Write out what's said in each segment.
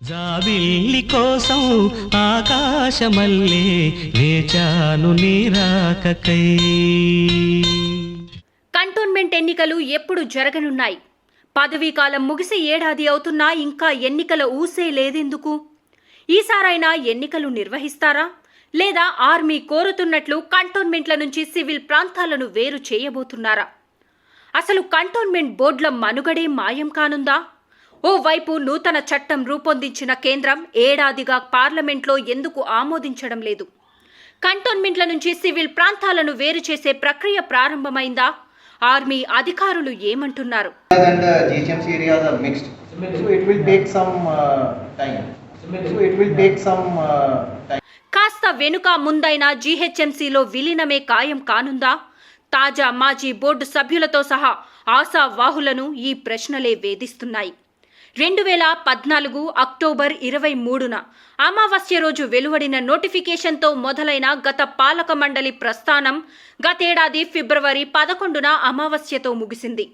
జాబిల్లి కోసం ఆకాశమల్లే వేచాను నీరాకకై. కంటోన్మెంట్ ఎన్నికలు ఎప్పుడు జరగనున్నాయి? పదవీకాలం ముగిసి ఏడాది అవుతున్నా ఇంకా ఎన్నికల ఊసే లేదెందుకు? ఈసారైనా ఎన్నికలు నిర్వహిస్తారా? లేదా ఆర్మీ కోరుతున్నట్లు కంటోన్మెంట్ల నుంచి సివిల్ ప్రాంతాలను వేరు చేయబోతున్నారా? అసలు కంటోన్మెంట్ బోర్డుల మనుగడే మాయం కానుందా? ఓవైపు నూతన చట్టం రూపొందించిన కేంద్రం ఏడాదిగా పార్లమెంట్లో ఎందుకు ఆమోదించడం లేదు? కంటోన్మెంట్ల నుంచి సివిల్ ప్రాంతాలను వేరు చేసే ప్రక్రియ ప్రారంభమైందా? ఆర్మీ అధికారులు ఏమంటున్నారు? కాస్త వెనుక ముందైనా జీహెచ్ఎంసీలో విలీనమే ఖాయం కానుందా? తాజా మాజీ బోర్డు సభ్యులతో సహా ఆశావాహులను ఈ ప్రశ్నలే వేధిస్తున్నాయి. 2014 అక్టోబర్ 23న అమావాస్య రోజు వెలువడిన నోటిఫికేషన్తో మొదలైన గత పాలక మండలి ప్రస్థానం గతేడాది ఫిబ్రవరి 11న అమావాస్యతో ముగిసింది.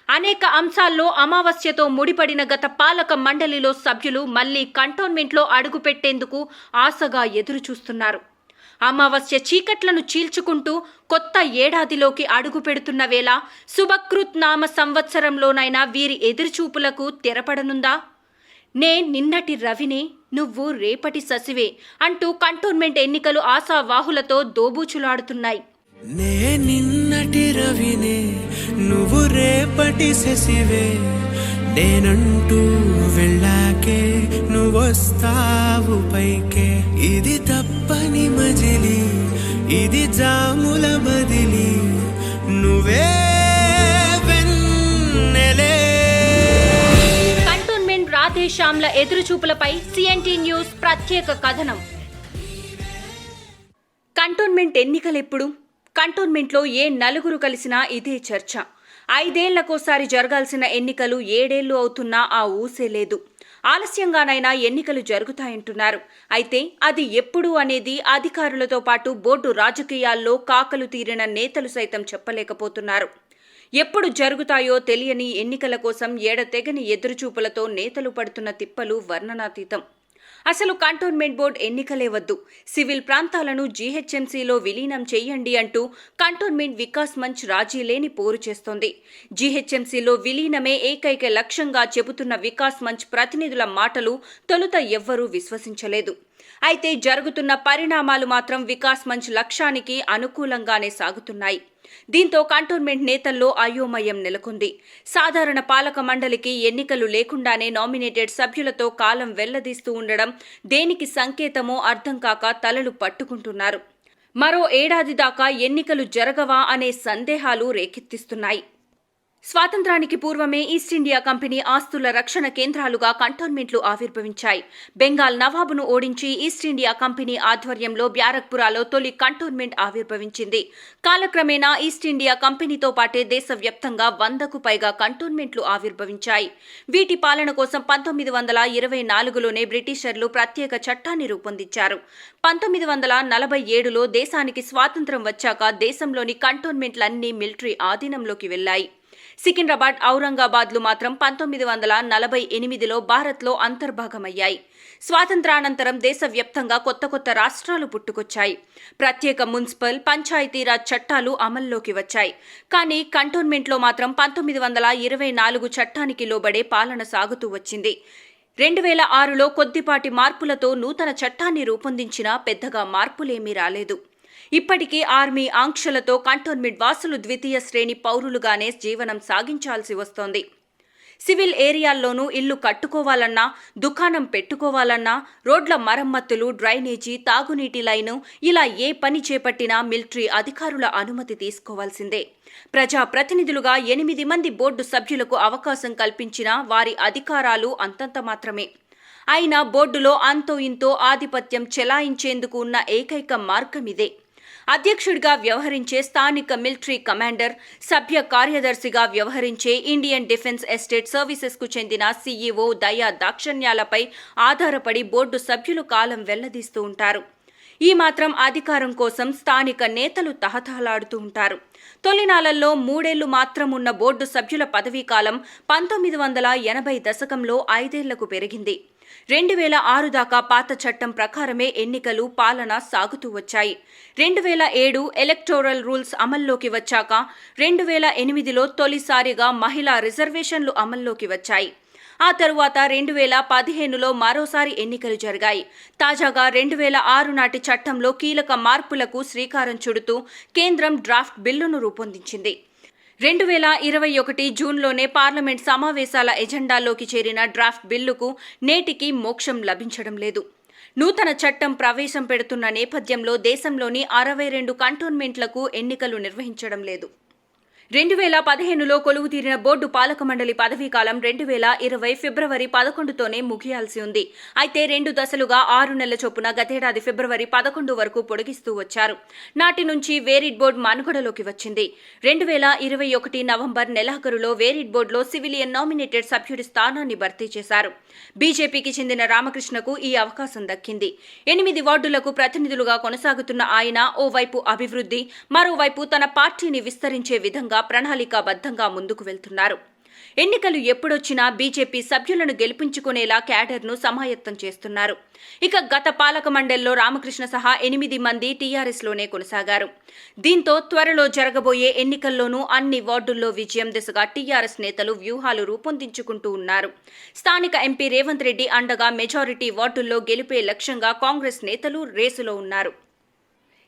అనేక అంశాల్లో అమావాస్యతో ముడిపడిన గత పాలక మండలిలో సభ్యులు మళ్లీ కంటోన్మెంట్లో అడుగుపెట్టేందుకు ఆశగా ఎదురుచూస్తున్నారు. అమావాస్య చీకట్లను చీల్చుకుంటూ కొత్త ఏడాదిలోకి అడుగు పెడుతున్న వేళ శుభకృత్ నామ సంవత్సరంలోనైనా వీరి ఎదురుచూపులకు తెరపడనుందా? నే నిన్నటి రవినే, నువ్వు రేపటి శశివే అంటూ కంటోన్మెంట్ ఎన్నికలు ఆశావాహులతో దోబూచులాడుతున్నాయి. నే నిన్నటి రవినే, నువ్వు రేపటి శశివే, నేనంటూ వెళ్ళాకే నువ్వొస్తావు పైకే. ఇది తప్పని మజిలి, ఇది జాముల బదిలి, నువ్వే వెన్నెలే. కంటోన్మెంట్ రాధేశ్యామ్ల ఎదురుచూపులపై సిఎన్టీ న్యూస్ ప్రత్యేక కథనం. కంటోన్మెంట్ ఎన్నికలెప్పుడు? కంటోన్మెంట్లో ఏ నలుగురు కలిసినా ఇదే చర్చ. 5 ఏళ్లకోసారి జరగాల్సిన ఎన్నికలు 7 ఏళ్లు అవుతున్నా ఆ ఊసే లేదు. ఆలస్యంగానైనా ఎన్నికలు జరుగుతాయంటున్నారు. అయితే అది ఎప్పుడు అనేది అధికారులతో పాటు బోర్డు రాజకీయాల్లో కాకలు తీరిన నేతలు సైతం చెప్పలేకపోతున్నారు. ఎప్పుడు జరుగుతాయో తెలియని ఎన్నికల కోసం ఎడతెగని ఎదురుచూపులతో నేతలు పడుతున్న తిప్పలు వర్ణనాతీతం. అసలు కంటోన్మెంట్ బోర్డు ఎన్నికలే వద్దు, సివిల్ ప్రాంతాలను జీహెచ్ఎంసీలో విలీనం చేయండి అంటూ కంటోన్మెంట్ వికాస్ మంచ్ రాజీ లేని పోరు చేస్తోంది. జీహెచ్ఎంసీలో విలీనమే ఏకైక లక్ష్యంగా చెబుతున్న వికాస్ మంచ్ ప్రతినిధుల మాటలు తొలుత ఎవ్వరూ విశ్వసించలేదు. అయితే జరుగుతున్న పరిణామాలు మాత్రం వికాస్ మంచ్ లక్ష్యానికి అనుకూలంగానే సాగుతున్నాయి. దీంతో కంటోన్మెంట్ నేతల్లో అయోమయం నెలకొంది. సాధారణ పాలక మండలికి ఎన్నికలు లేకుండానే నామినేటెడ్ సభ్యులతో కాలం వెళ్లదీస్తూ ఉండడం దేనికి సంకేతమో అర్థం కాక తలలు పట్టుకుంటున్నారు. మరో ఏడాది దాకా ఎన్నికలు జరగవా అనే సందేహాలు రేకెత్తిస్తున్నాయి. స్వాతంత్రానికి పూర్వమే ఈస్ట్ ఇండియా కంపెనీ ఆస్తుల రక్షణ కేంద్రాలుగా కంటోన్మెంట్లు ఆవిర్భవించాయి. బెంగాల్ నవాబును ఓడించి ఈస్ట్ ఇండియా కంపెనీ ఆధ్వర్యంలో బ్యారక్పురాలో తొలి కంటోన్మెంట్ ఆవిర్భవించింది. కాలక్రమేణా ఈస్ట్ ఇండియా కంపెనీతో పాటే దేశవ్యాప్తంగా 100కు పైగా కంటోన్మెంట్లు ఆవిర్భవించాయి. వీటి పాలన కోసం 1924లోనే బ్రిటిషర్లు ప్రత్యేక చట్టాన్ని రూపొందించారు. 1947లో దేశానికి స్వాతంత్ర్యం వచ్చాక దేశంలోని కంటోన్మెంట్లన్నీ మిలిటరీ ఆధీనంలోకి వెళ్లాయి. సికింద్రాబాద్, ఔరంగాబాద్లు మాత్రం 1948లో భారత్లో అంతర్భాగమయ్యాయి. స్వాతంత్రానంతరం దేశవ్యాప్తంగా కొత్త రాష్ట్రాలు పుట్టుకొచ్చాయి. ప్రత్యేక మున్సిపల్, పంచాయతీరాజ్ చట్టాలు అమల్లోకి వచ్చాయి. కానీ కంటోన్మెంట్లో మాత్రం 1924 చట్టానికి లోబడే పాలన సాగుతూ వచ్చింది. 2006లో కొద్దిపాటి మార్పులతో నూతన చట్టాన్ని రూపొందించినా పెద్దగా మార్పులేమీ రాలేదు. ఇప్పటికీ ఆర్మీ ఆంక్షలతో కంటోన్మెంట్ వాసులు ద్వితీయ శ్రేణి పౌరులుగానే జీవనం సాగించాల్సి వస్తోంది. సివిల్ ఏరియాల్లోనూ ఇల్లు కట్టుకోవాలన్నా, దుకాణం పెట్టుకోవాలన్నా, రోడ్ల మరమ్మతులు, డ్రైనేజీ, తాగునీటి లైను ఇలా ఏ పని చేపట్టినా మిలిటరీ అధికారుల అనుమతి తీసుకోవాల్సిందే. ప్రజాప్రతినిధులుగా 8 మంది బోర్డు సభ్యులకు అవకాశం కల్పించినా వారి అధికారాలు అంతంత మాత్రమే. అయినా బోర్డులో అంతో ఇంతో ఆధిపత్యం చెలాయించేందుకు ఉన్న ఏకైక మార్గమిదే. అధ్యక్షుడిగా వ్యవహరించే స్థానిక మిలిటరీ కమాండర్, సభ్య కార్యదర్శిగా వ్యవహరించే ఇండియన్ డిఫెన్స్ ఎస్టేట్ సర్వీసెస్కు చెందిన సీఈఓ దయా దాక్షణ్యాలపై ఆధారపడి బోర్డు సభ్యులు కాలం వెళ్లదీస్తూ ఉంటారు. ఈ మాత్రం అధికారం కోసం స్థానిక నేతలు తహతహలాడుతూ ఉంటారు. తొలినాళ్లలో 3 ఏళ్లు మాత్రం ఉన్న బోర్డు సభ్యుల పదవీకాలం 1980 దశకంలో 5 ఏళ్లకు పెరిగింది. 2006 దాకా పాత చట్టం ప్రకారమే ఎన్నికలు పాలన సాగుతూ వచ్చాయి. 2007 ఎలక్టోరల్ రూల్స్ అమల్లోకి వచ్చాక 2008లో తొలిసారిగా మహిళా రిజర్వేషన్లు అమల్లోకి వచ్చాయి. ఆ తరువాత 2015లో మరోసారి ఎన్నికలు జరిగాయి. తాజాగా 2006 నాటి చట్టంలో కీలక మార్పులకు శ్రీకారం చుడుతూ కేంద్రం డ్రాఫ్ట్ బిల్లును రూపొందించింది. 2021 జూన్లోనే పార్లమెంట్ సమావేశాల ఎజెండాలోకి చేరిన డ్రాఫ్ట్ బిల్లుకు నేటికి మోక్షం లభించడం లేదు. నూతన చట్టం ప్రవేశం పెడుతున్న నేపథ్యంలో దేశంలోని 62 కంటోన్మెంట్లకు ఎన్నికలు నిర్వహించడం లేదు. 2015లో కొలువుతీరిన బోర్డు పాలక మండలి పదవీకాలం 2020 ఫిబ్రవరి 11తోనే ముగియాల్సి ఉంది. అయితే 2 దశలుగా 6 నెలల చొప్పున గతేడాది ఫిబ్రవరి 11 వరకు పొడిగిస్తూ వచ్చారు. నాటి నుంచి వేరిడ్ బోర్డు మనుగడలోకి వచ్చింది. 2021 నవంబర్ నెలాఖరులో వేరిడ్ బోర్డులో సివిలియన్ నామినేటెడ్ సభ్యుడి స్థానాన్ని భర్తీ చేశారు. బీజేపీకి చెందిన రామకృష్ణకు ఈ అవకాశం దక్కింది. 8 వార్డులకు ప్రతినిధులుగా కొనసాగుతున్న ఆయన ఓవైపు అభివృద్ధి, మరోవైపు తన పార్టీని విస్తరించే విధంగా ప్రణాళికాబద్ధంగా ముందుకు వెళ్తున్నారు. ఎన్నికలు ఎప్పుడొచ్చినా బీజేపీ సభ్యులను గెలిపించుకునేలా క్యాడర్ను సమాయత్తం చేస్తున్నారు. ఇక గత పాలక మండలిలో రామకృష్ణ సహా 8 మంది టీఆర్ఎస్లోనే కొనసాగారు. దీంతో త్వరలో జరగబోయే ఎన్నికల్లోనూ అన్ని వార్డుల్లో విజయం దిశగా టీఆర్ఎస్ నేతలు వ్యూహాలు రూపొందించుకుంటూ ఉన్నారు. స్థానిక ఎంపీ రేవంత్ రెడ్డి అండగా మెజారిటీ వార్డుల్లో గెలిపే లక్ష్యంగా కాంగ్రెస్ నేతలు రేసులో ఉన్నారు.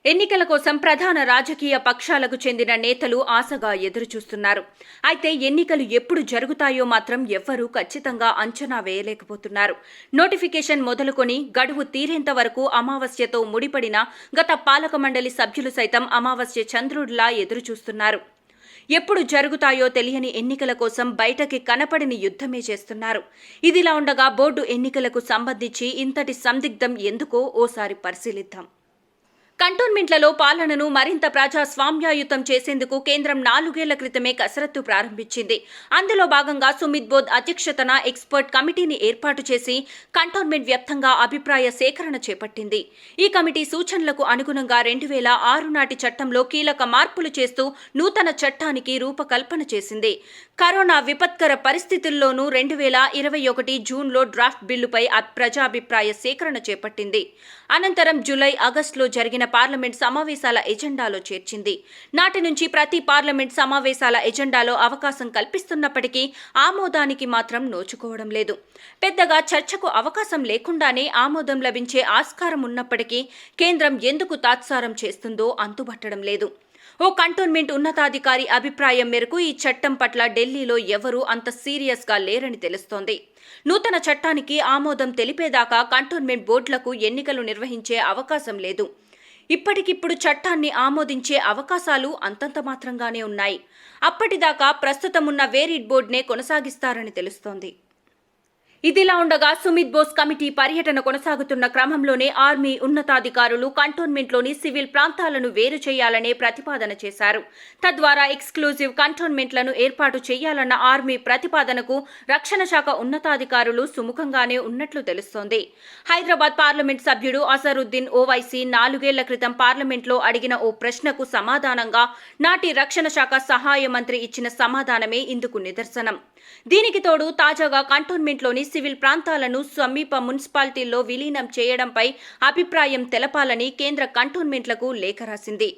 ఎన్నికల కోసం ప్రధాన రాజకీయ పక్షాలకు చెందిన నేతలు ఆశగా ఎదురుచూస్తున్నారు. అయితే ఎన్నికలు ఎప్పుడు జరుగుతాయో మాత్రం ఎవ్వరూ ఖచ్చితంగా అంచనా వేయలేకపోతున్నారు. నోటిఫికేషన్ మొదలుకొని గడువు తీరేంత వరకు అమావాస్యతో ముడిపడిన గత పాలక మండలి సభ్యులు సైతం అమావాస్య చంద్రుడిలా ఎదురుచూస్తున్నారు. ఎప్పుడు జరుగుతాయో తెలియని ఎన్నికల కోసం బయటకి కనపడిని యుద్ధమే చేస్తున్నారు. ఇదిలా ఉండగా బోర్డు ఎన్నికలకు సంబంధించి ఇంతటి సందిగ్ధం ఎందుకో ఓసారి పరిశీలిద్దాం. కంటోన్మెంట్లలో పాలనను మరింత ప్రజాస్వామ్యాయుతం చేసేందుకు కేంద్రం 4 ఏళ్ల క్రితమే కసరత్తు ప్రారంభించింది. అందులో భాగంగా సుమిత్ బోధ్ అధ్యక్షతన ఎక్స్పర్ట్ కమిటీని ఏర్పాటు చేసి కంటోన్మెంట్ వ్యాప్తంగా అభిప్రాయ సేకరణ చేపట్టింది. ఈ కమిటీ సూచనలకు అనుగుణంగా 2006 నాటి చట్టంలో కీలక మార్పులు చేస్తూ నూతన చట్టానికి రూపకల్పన చేసింది. కరోనా విపత్కర పరిస్థితుల్లోనూ 2021 జూన్లో డ్రాఫ్ట్ బిల్లుపై ప్రజాభిప్రాయ సేకరణ చేపట్టింది. అనంతరం జూలై, ఆగస్టులో జరిగిన పార్లమెంట్ సమావేశాల ఎజెండాలో చేర్చింది. నాటి నుంచి ప్రతి పార్లమెంట్ సమావేశాల ఎజెండాలో అవకాశం కల్పిస్తున్నప్పటికీ ఆమోదానికి మాత్రం నోచుకోవడం లేదు. పెద్దగా చర్చకు అవకాశం లేకుండానే ఆమోదం లభించే ఆస్కారం ఉన్నప్పటికీ కేంద్రం ఎందుకు తాత్సారం చేస్తుందో అంతుబట్టడం లేదు. ఓ కంటోన్మెంట్ ఉన్నతాధికారి అభిప్రాయం మేరకు ఈ చట్టం పట్ల ఢిల్లీలో ఎవరూ అంత సీరియస్గా లేరని తెలుస్తోంది. నూతన చట్టానికి ఆమోదం తెలిపేదాకా కంటోన్మెంట్ బోర్డులకు ఎన్నికలు నిర్వహించే అవకాశం లేదు. ఇప్పటికిప్పుడు చట్టాన్ని ఆమోదించే అవకాశాలు అంతంత మాత్రంగానే ఉన్నాయి. అప్పటిదాకా ప్రస్తుతమున్న వేరిడ్ బోర్డునే కొనసాగిస్తారని తెలుస్తోంది. ఇదిలా ఉండగా సుమిత్ బోస్ కమిటీ పర్యటన కొనసాగుతున్న క్రమంలోనే ఆర్మీ ఉన్నతాధికారులు కంటోన్మెంట్లోని సివిల్ ప్రాంతాలను వేరు చేయాలనే ప్రతిపాదన చేశారు. తద్వారా ఎక్స్క్లూజివ్ కంటోన్మెంట్లను ఏర్పాటు చేయాలన్న ఆర్మీ ప్రతిపాదనకు రక్షణ శాఖ ఉన్నతాధికారులు సుముఖంగానే ఉన్నట్లు తెలుస్తోంది. హైదరాబాద్ పార్లమెంట్ సభ్యుడు అసరుద్దీన్ ఓవైసీ 4 ఏళ్ల క్రితం పార్లమెంట్లో అడిగిన ఓ ప్రశ్నకు సమాధానంగా నాటి రక్షణ శాఖ సహాయ మంత్రి ఇచ్చిన సమాధానమే ఇందుకు నిదర్శనం. దీనికి తోడు తాజాగా కంటోన్మెంట్లోని సివిల్ ప్రాంతాలను సమీప మున్సిపాలిటీల్లో విలీనం చేయడంపై అభిప్రాయం తెలపాలని కేంద్ర కంటోన్మెంట్లకు లేఖ రాసింది.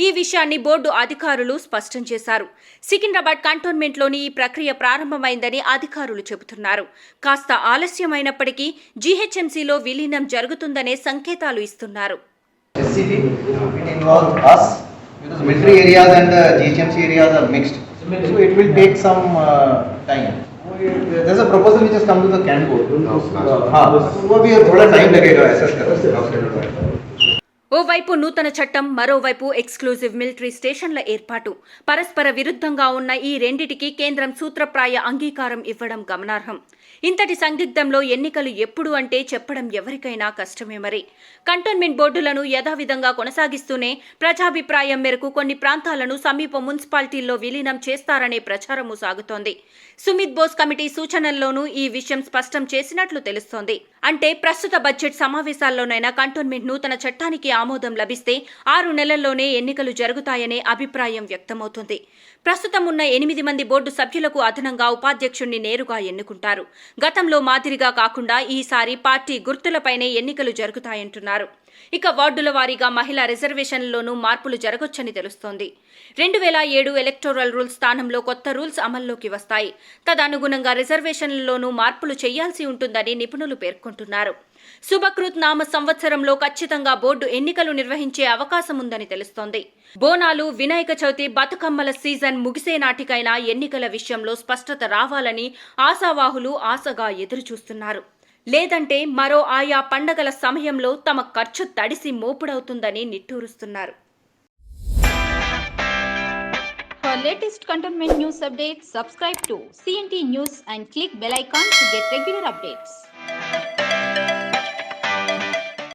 ఈ విషయాన్ని బోర్డు అధికారులు స్పష్టం చేశారు. సికింద్రాబాద్ కంటోన్మెంట్లోని ఈ ప్రక్రియ ప్రారంభమైందని అధికారులు చెబుతున్నారు. కాస్త ఆలస్యమైనప్పటికీ జీహెచ్ఎంసీలో విలీనం జరుగుతుందనే సంకేతాలు ఇస్తున్నారు. Military areas and the GHMC areas are mixed, so it will take some time. There's a proposal which has come to the CAN board. वो भी थोड़ा time लगेगा assess करने. ఓవైపు నూతన చట్టం, మరోవైపు ఎక్స్క్లూజివ్ మిలిటరీ స్టేషన్ల ఏర్పాటు. పరస్పర విరుద్ధంగా ఉన్న ఈ రెండిటికి కేంద్రం సూత్రప్రాయ అంగీకారం ఇవ్వడం గమనార్హం. ఇంతటి సందిగ్ధంలో ఎన్నికలు ఎప్పుడు అంటే చెప్పడం ఎవరికైనా కష్టమే. మరి కంటోన్మెంట్ బోర్డులను యథావిధంగా కొనసాగిస్తూనే ప్రజాభిప్రాయం మేరకు కొన్ని ప్రాంతాలను సమీప మున్సిపాలిటీల్లో విలీనం చేస్తారనే ప్రచారము సాగుతోంది. సుమిత్ బోస్ కమిటీ సూచనల్లోనూ ఈ విషయం స్పష్టం చేసినట్లు తెలుస్తోంది. అంటే ప్రస్తుత బడ్జెట్ సమావేశాల్లోనైనా కంటోన్మెంట్ నూతన చట్టానికి ఆమోదం లభిస్తే 6 నెలల్లోనే ఎన్నికలు జరుగుతాయనే అభిప్రాయం వ్యక్తమవుతుంది. ప్రస్తుతం ఉన్న 8 మంది బోర్డు సభ్యులకు అదనంగా ఉపాధ్యక్షుణ్ణి నేరుగా ఎన్నుకుంటారు. గతంలో మాదిరిగా కాకుండా ఈసారి పార్టీ గుర్తులపైనే ఎన్నికలు జరుగుతాయంటున్నారు. ఇక వార్డుల వారీగా మహిళా రిజర్వేషన్లలోనూ మార్పులు జరగొచ్చని తెలుస్తోంది. 2007 ఎలక్టోరల్ రూల్స్ స్థానంలో కొత్త రూల్స్ అమల్లోకి వస్తాయి. తదనుగుణంగా రిజర్వేషన్లలోనూ మార్పులు చేయాల్సి ఉంటుందని నిపుణులు పేర్కొంటున్నారు. శుభకృత్ నామ సంవత్సరంలో ఖచ్చితంగా బోర్డు ఎన్నికలు నిర్వహించే అవకాశం ఉందని తెలుస్తోంది. బోనాలు, వినాయక చవితి, బతుకమ్మల సీజన్ ముగిసే నాటికైనా ఎన్నికల విషయంలో స్పష్టత రావాలని ఆశావాహులు ఆశగా ఎదురుచూస్తున్నారు. లేదంటే మరో ఆయా పండగల సమయంలో తమ ఖర్చు తడిసి మోపుడవుతుందని నిట్టూరుస్తున్నారు. For latest cantonment news updates, subscribe to CNT News and click bell icon to get regular updates.